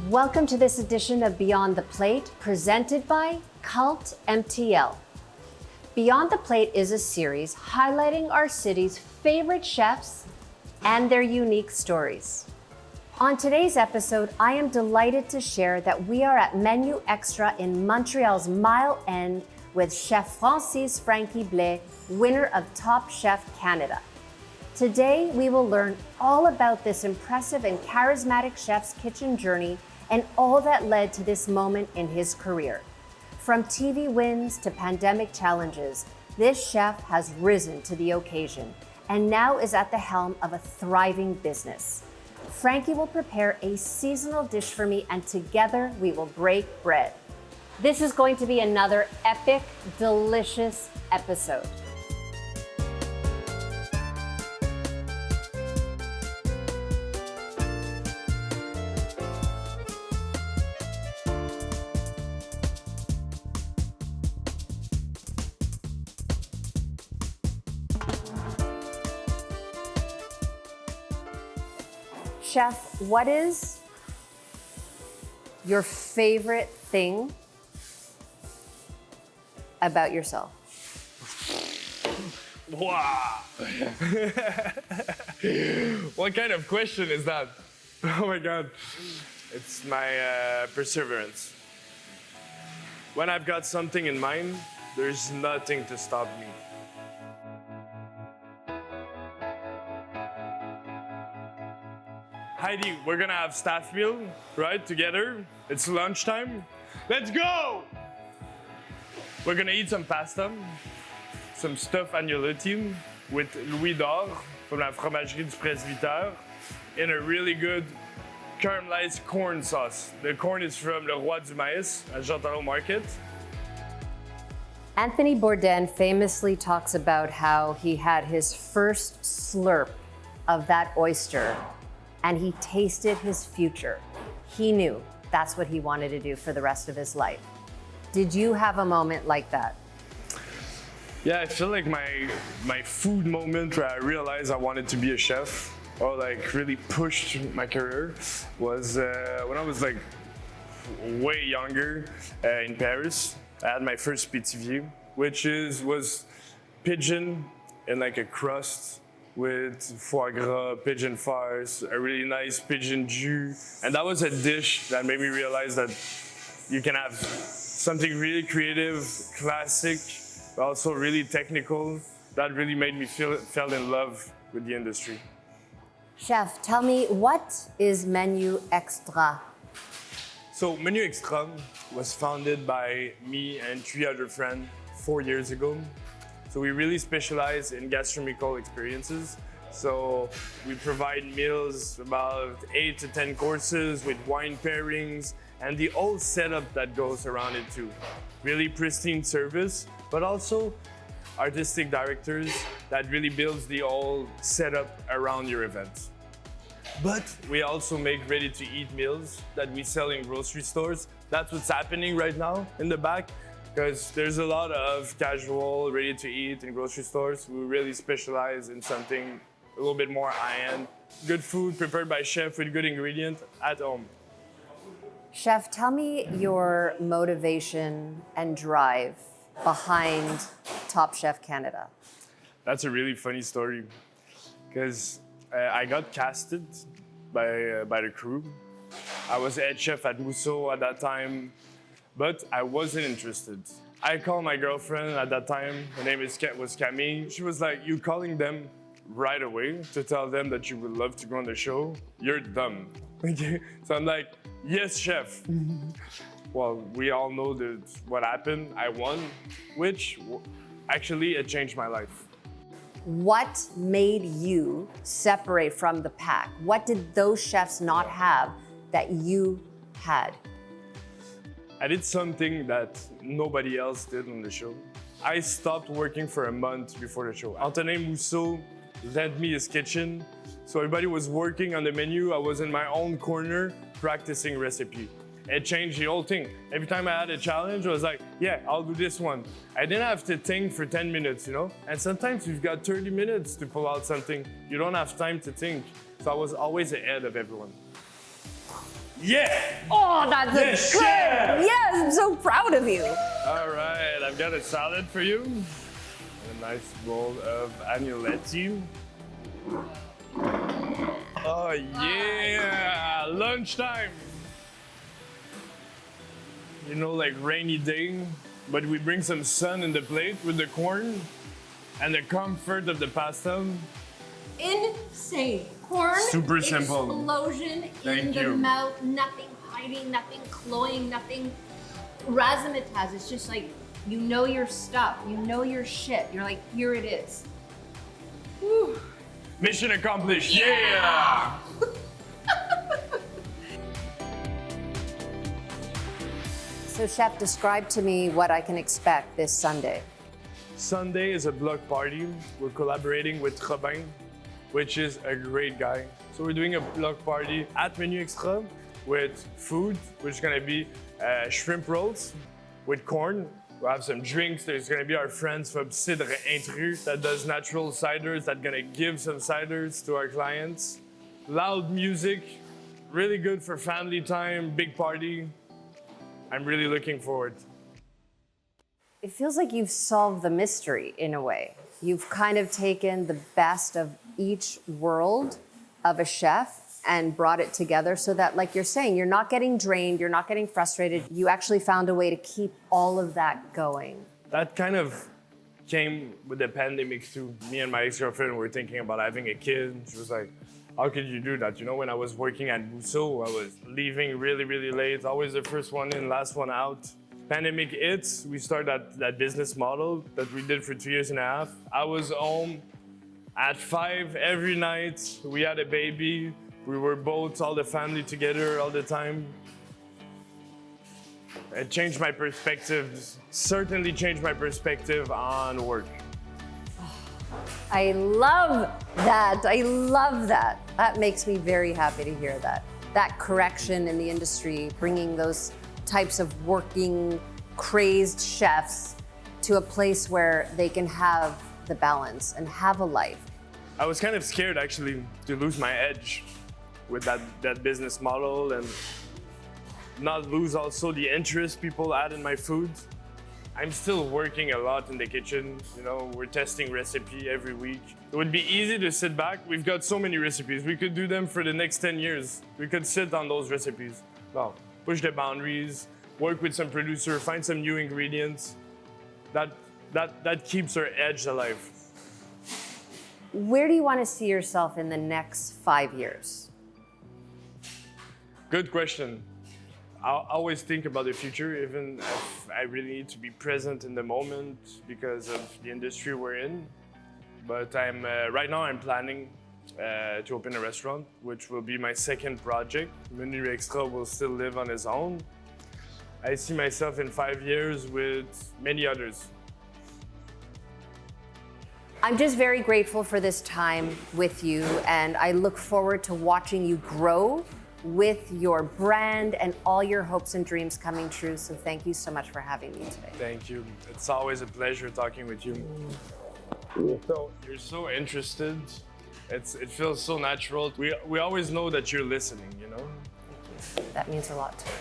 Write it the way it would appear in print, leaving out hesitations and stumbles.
Welcome to this edition of Beyond the Plate, presented by Cult MTL. Beyond the Plate is a series highlighting our city's favorite chefs and their unique stories. On today's episode, I am delighted to share that we are at Menu Extra in Montreal's Mile End with Chef Frankie Blais, winner of Top Chef Canada. Today, we will learn all about this impressive and charismatic chef's kitchen journey and all that led to this moment in his career. From TV wins to pandemic challenges, this chef has risen to the occasion and now is at the helm of a thriving business. Frankie will prepare a seasonal dish for me and together we will break bread. This is going to be another epic, delicious episode. Chef, what is your favorite thing about yourself? Wow! What kind of question is that? Oh my God. It's my perseverance. When I've got something in mind, there's nothing to stop me. Heidi, we're gonna have staff meal, right, together. It's lunchtime. Let's go! We're gonna eat some pasta, some stuffed agnolotti with Louis d'Or from la fromagerie du Presbytère in a really good caramelized corn sauce. The corn is from Le Roi du Maïs at Jean Talon Market. Anthony Bourdain famously talks about how he had his first slurp of that oyster and he tasted his future. He knew that's what he wanted to do for the rest of his life. Did you have a moment like that? Yeah, I feel like my food moment where I realized I wanted to be a chef or like really pushed my career was when I was like way younger in Paris. I had my first pétivier, which was pigeon in like a crust with foie gras, pigeon farce, a really nice pigeon jus. And that was a dish that made me realize that you can have something really creative, classic, but also really technical. That really made me fell in love with the industry. Chef, tell me, what is Menu Extra? So Menu Extra was founded by me and 3 other friends 4 years ago. So we really specialize in gastronomical experiences. So we provide meals, about 8 to 10 courses with wine pairings and the whole setup that goes around it too. Really pristine service, but also artistic directors that really builds the whole setup around your event. But we also make ready-to-eat meals that we sell in grocery stores. That's what's happening right now in the back, because there's a lot of casual, ready-to-eat in grocery stores. We really specialize in something a little bit more high-end. Good food prepared by chef with good ingredients at home. Chef, tell me your motivation and drive behind Top Chef Canada. That's a really funny story, because I got casted by the crew. I was head chef at Mousseau at that time, but I wasn't interested. I called my girlfriend at that time, her name was Camille. She was like, "You calling them right away to tell them that you would love to go on the show? You're dumb." Okay? So I'm like, "Yes, chef." Well, we all know that what happened. I won, which actually it changed my life. What made you separate from the pack? What did those chefs not have that you had? I did something that nobody else did on the show. I stopped working for a month before the show. Antonin Mousseau lent me his kitchen. So everybody was working on the menu. I was in my own corner practicing recipe. it changed the whole thing. Every time I had a challenge, I was like, yeah, I'll do this one. I didn't have to think for 10 minutes, you know? And sometimes you've got 30 minutes to pull out something. You don't have time to think. So I was always ahead of everyone. Yeah! Oh, that's Yes, good. chef! Yes, I'm so proud of you. All right, I've got a salad for you. A nice bowl of agnolotti. Oh yeah, lunchtime. You know, like rainy day, but we bring some sun in the plate with the corn and the comfort of the pasta. Insane. Corn Super simple. explosion Thank in the you. mouth, nothing hiding, nothing cloying, nothing razzmatazz. It's just like, you know your stuff, you know your shit. You're like, here it is. Whew. Mission accomplished, yeah! So Chef, describe to me what I can expect this Sunday. Sunday is a block party. We're collaborating with Robin, which is a great guy. So we're doing a block party at Menu Extra with food, which is gonna be shrimp rolls with corn. We'll have some drinks. There's gonna be our friends from Cidre Intrus that does natural ciders, that's gonna give some ciders to our clients. Loud music, really good for family time, big party. I'm really looking forward. It feels like you've solved the mystery in a way. You've kind of taken the best of each world of a chef and brought it together so that, like you're saying, you're not getting drained, you're not getting frustrated. You actually found a way to keep all of that going. That kind of came with the pandemic too. Me and my ex-girlfriend were thinking about having a kid. She was like, how could you do that? You know, when I was working at Bousseau, I was leaving really, really late, always the first one in, last one out. Pandemic hits, we started that business model that we did for 2.5 years. I was home at 5 every night. We had a baby. We were both, all the family together all the time. It changed my perspective, certainly changed my perspective on work. I love that. I love that. That makes me very happy to hear that. That correction in the industry, bringing those types of working, crazed chefs to a place where they can have the balance and have a life. I was kind of scared actually to lose my edge with that business model and not lose also the interest people had in my food. I'm still working a lot in the kitchen. You know, we're testing recipe every week. It would be easy to sit back. We've got so many recipes. We could do them for the next 10 years. We could sit on those recipes. No, push the boundaries, work with some producer, find some new ingredients. That keeps our edge alive. Where do you want to see yourself in the next 5 years? Good question. I always think about the future, even if I really need to be present in the moment because of the industry we're in. But right now I'm planning to open a restaurant, which will be my second project. Menu Extra will still live on its own. I see myself in 5 years with many others. I'm just very grateful for this time with you, and I look forward to watching you grow with your brand and all your hopes and dreams coming true. So thank you so much for having me today. Thank you. It's always a pleasure talking with you. So you're so interested. It feels so natural. We always know that you're listening, you know? That means a lot to me.